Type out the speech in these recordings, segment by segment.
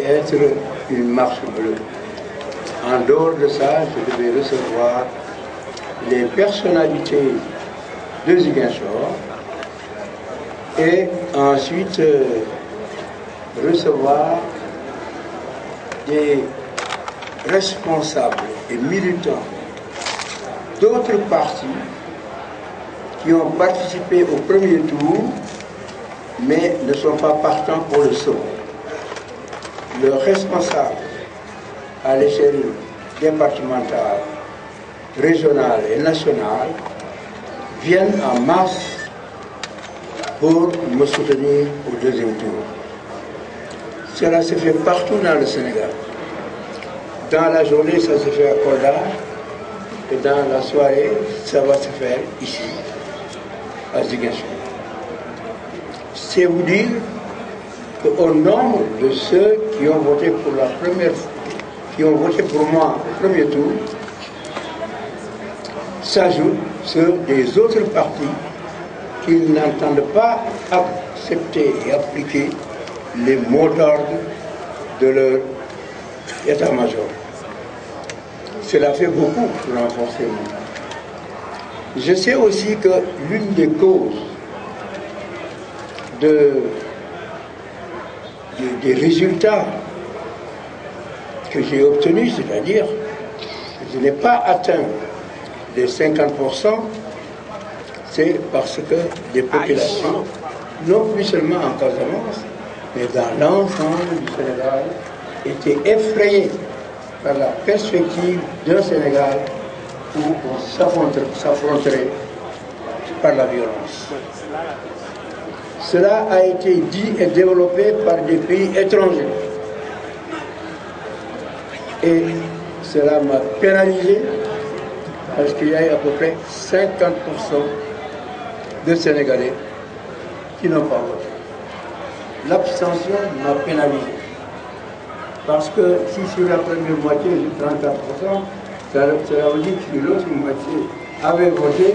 être une marche bleue. En dehors de ça, je devais recevoir les personnalités de Ziguinchor et ensuite recevoir des responsables et militants d'autres partis qui ont participé au premier tour mais ne sont pas partants pour le saut. Leurs responsables à l'échelle départementale, régionale et nationale viennent en masse pour me soutenir au deuxième tour. Cela se fait partout dans le Sénégal. Dans la journée, ça se fait à Kolda, et dans la soirée, ça va se faire ici, à Ziguinchor. C'est vous dire qu'au nombre de ceux qui ont voté pour la première fois, qui ont voté pour moi au premier tour, s'ajoutent ceux des autres partis qui n'entendent pas accepter et appliquer les mots d'ordre de leur état-major. Cela fait beaucoup pour renforcer mon temps. Je sais aussi que l'une des causes des résultats que j'ai obtenus, c'est-à-dire que je n'ai pas atteint les 50%, c'est parce que les populations, non plus seulement en Casamance, mais dans l'ensemble du Sénégal, étaient effrayées par la perspective d'un Sénégal où on s'affronterait par la violence. Cela a été dit et développé par des pays étrangers. Et cela m'a pénalisé parce qu'il y a à peu près 50% de Sénégalais qui n'ont pas voté. L'abstention m'a pénalisé. Parce que si sur la première moitié, j'ai 34%, cela veut dire que si l'autre moitié avait voté,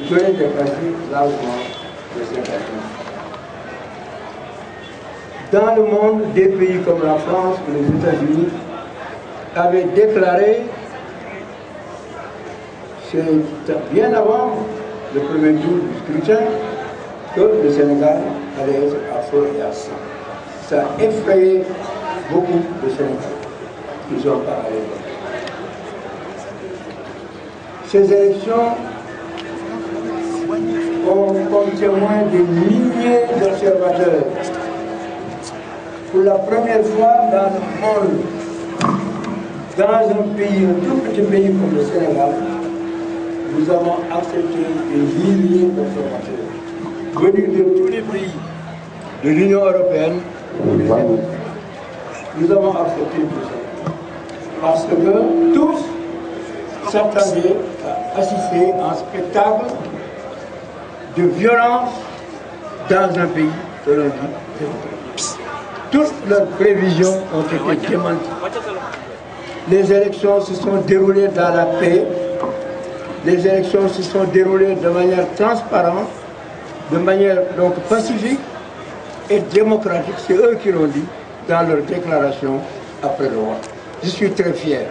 j'aurais dépassé largement les 50%. Dans le monde, des pays comme la France ou les États-Unis avaient déclaré, bien avant le premier tour du scrutin, que le Sénégal allait être à feu et à sang. Ça a effrayé beaucoup de Sénégalais. Ils n'ont pas allé voter. Ces élections ont comme témoin des milliers d'observateurs. Pour la première fois dans le monde, dans un pays, un tout petit pays comme le Sénégal, nous avons accepté des milliers d'observateurs venus de tous les pays de l'Union européenne. Nous avons accepté tout ça. Parce que tous s'attendaient à assister à un spectacle de violence dans un pays de l'on dit. Toutes leurs prévisions ont été démenties. Les élections se sont déroulées dans la paix. Les élections se sont déroulées de manière transparente, de manière donc pacifique et démocratique. C'est eux qui l'ont dit dans leur déclaration après le vote. Je suis très fier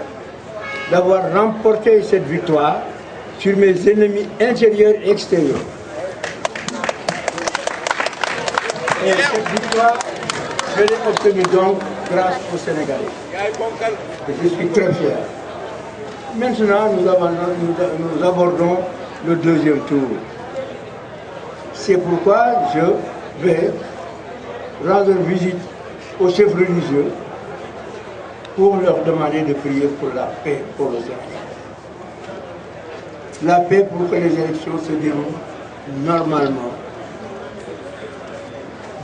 d'avoir remporté cette victoire sur mes ennemis intérieurs et extérieurs. Et cette victoire, je l'ai obtenue donc grâce aux Sénégalais. Je suis très fier. Maintenant, nous abordons le deuxième tour. C'est pourquoi je vais rendre visite aux chefs religieux pour leur demander de prier pour la paix pour le Sénégal. La paix pour que les élections se déroulent normalement,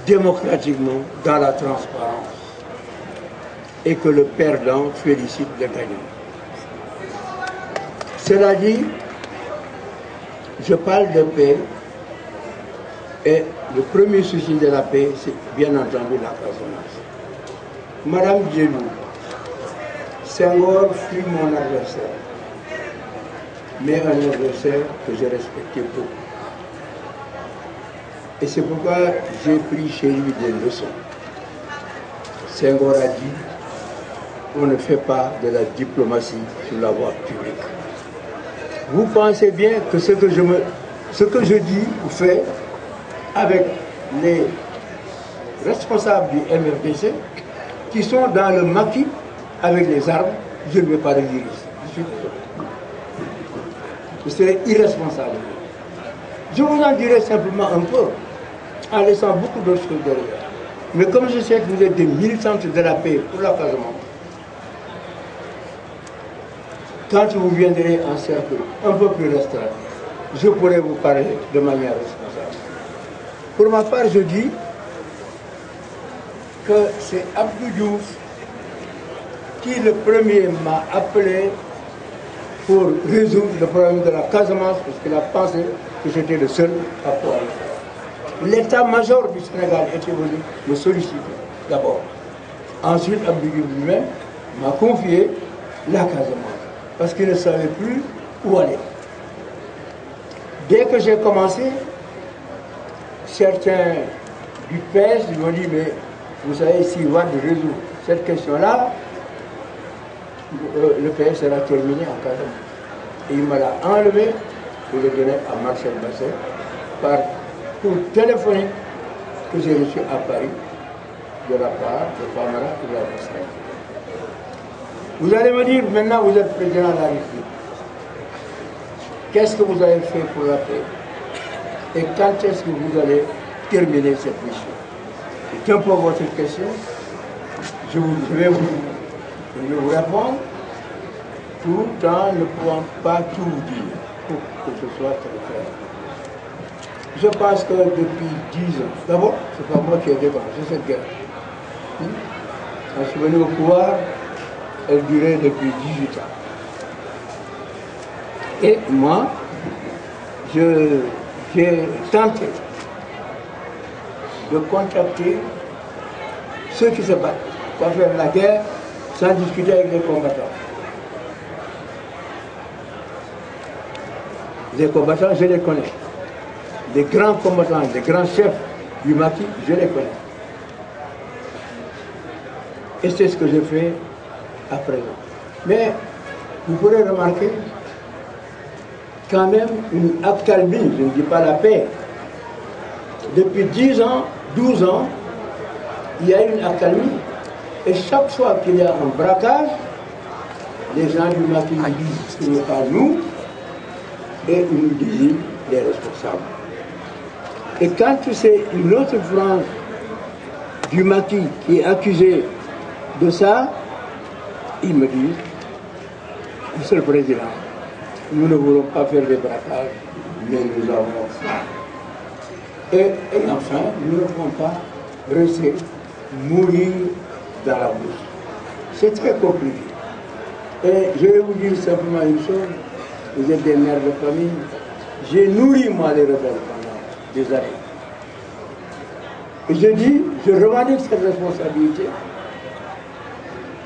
démocratiquement, dans la transparence, et que le perdant félicite le gagnant. Cela dit, je parle de paix, et le premier souci de la paix, c'est bien entendu la Casamance. Madame Djelou, Senghor fut mon adversaire, mais un adversaire que je respectais beaucoup. Et c'est pourquoi j'ai pris chez lui des leçons. Senghor a dit, on ne fait pas de la diplomatie sur la voie publique. Vous pensez bien que ce que je dis ou fais avec les responsables du MFDC qui sont dans le maquis avec les armes, je ne vais pas le dire ici. Je serai irresponsable. Je vous en dirai simplement un peu, en laissant beaucoup d'autres choses derrière. Mais comme je sais que vous êtes des militantes de la paix pour la Casamance, quand vous viendrez en cercle un peu plus restreint, je pourrai vous parler de manière responsable. Pour ma part, je dis que c'est Abdou Diouf qui le premier m'a appelé pour résoudre le problème de la Casamance, parce qu'il a pensé que j'étais le seul à pouvoir le faire. L'état-major du Sénégal était venu me solliciter d'abord. Ensuite, Abdou Diouf lui-même m'a confié la Casamance, parce qu'il ne savait plus où aller. Dès que j'ai commencé, certains du PS m'ont dit, mais vous savez, si Wade résout cette question-là, le PS sera terminé en Casamance. Et il me l'a enlevé pour le donner à Marcel Basset par coup téléphonique que j'ai reçu à Paris de la part de Famara et de la Basset. Vous allez me dire, maintenant vous êtes président de la République. Qu'est-ce que vous avez fait pour la paix? Et quand est-ce que vous allez terminer cette mission? C'est un peu votre question. Je vais vous répondre tout en ne pouvant pas tout dire pour que ce soit très clair. Je pense que depuis 10 ans, d'abord, ce n'est pas moi qui ai déclenché cette guerre. Quand je suis venu au pouvoir, elle durait depuis 18 ans. Et moi, j'ai tenté de contacter ceux qui se battent pour faire la guerre sans discuter avec les combattants. Les combattants, je les connais. Les grands combattants, les grands chefs du maquis, je les connais. Et c'est ce que je fais à présent. Mais vous pourrez remarquer quand même une accalmie, je ne dis pas la paix. Depuis 10 ans, 12 ans, il y a une accalmie. Et chaque fois qu'il y a un braquage, les gens du maquis nous disent que ce n'est pas nous, et ils nous disent les responsables. Et quand c'est une autre branche du maquis qui est accusée de ça, ils me disent, Monsieur le Président, nous ne voulons pas faire des braquages, mais nous avons fait. Et enfin, nous ne pouvons pas rester mourir dans la bouche. C'est très compliqué. Et je vais vous dire simplement une chose, vous êtes des mères de famille, j'ai nourri moi les rebelles pendant des années. Et je dis, je revendique cette responsabilité,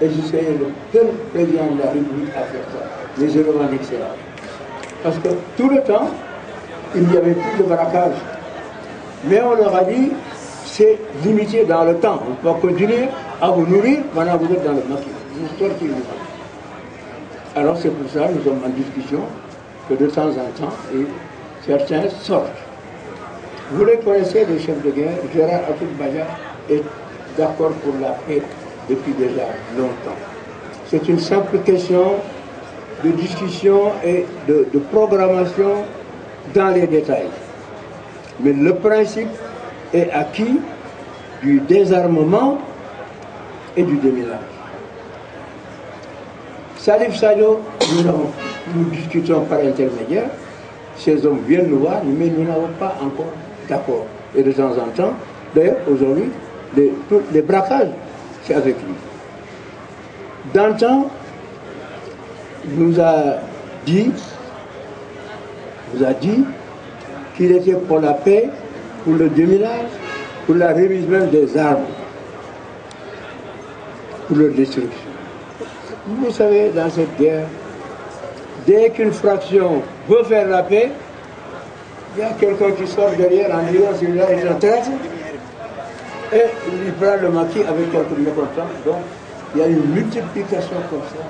et je serai le seul président de la République à faire ça. Mais je revendique cela. Parce que tout le temps, il n'y avait plus de braquage. Mais on leur a dit, c'est limité dans le temps. On peut continuer à vous nourrir pendant que vous êtes dans le maquis. C'est une histoire qui est vivante. Alors c'est pour ça que nous sommes en discussion, que de temps en temps, et certains sortent. Vous les connaissez, les chefs de guerre, Gérard Atout-Baja est d'accord pour la paix depuis déjà longtemps. C'est une simple question de discussion et de programmation dans les détails. Mais le principe est acquis du désarmement et du déminage. Salif Sadio, nous discutons par intermédiaire, ces hommes viennent nous voir, mais nous n'avons pas encore d'accord. Et de temps en temps, d'ailleurs aujourd'hui, les braquages, c'est avec lui. Dantan nous a dit qu'il était pour la paix, pour le déminage, pour la remise même des armes, pour leur destruction. Vous savez, dans cette guerre, dès qu'une fraction veut faire la paix, il y a quelqu'un qui sort derrière en disant celui-là est en traite. Et il prend le maquis avec quelques mécontents. Donc, il y a une multiplication comme ça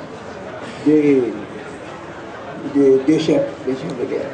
des chefs de guerre.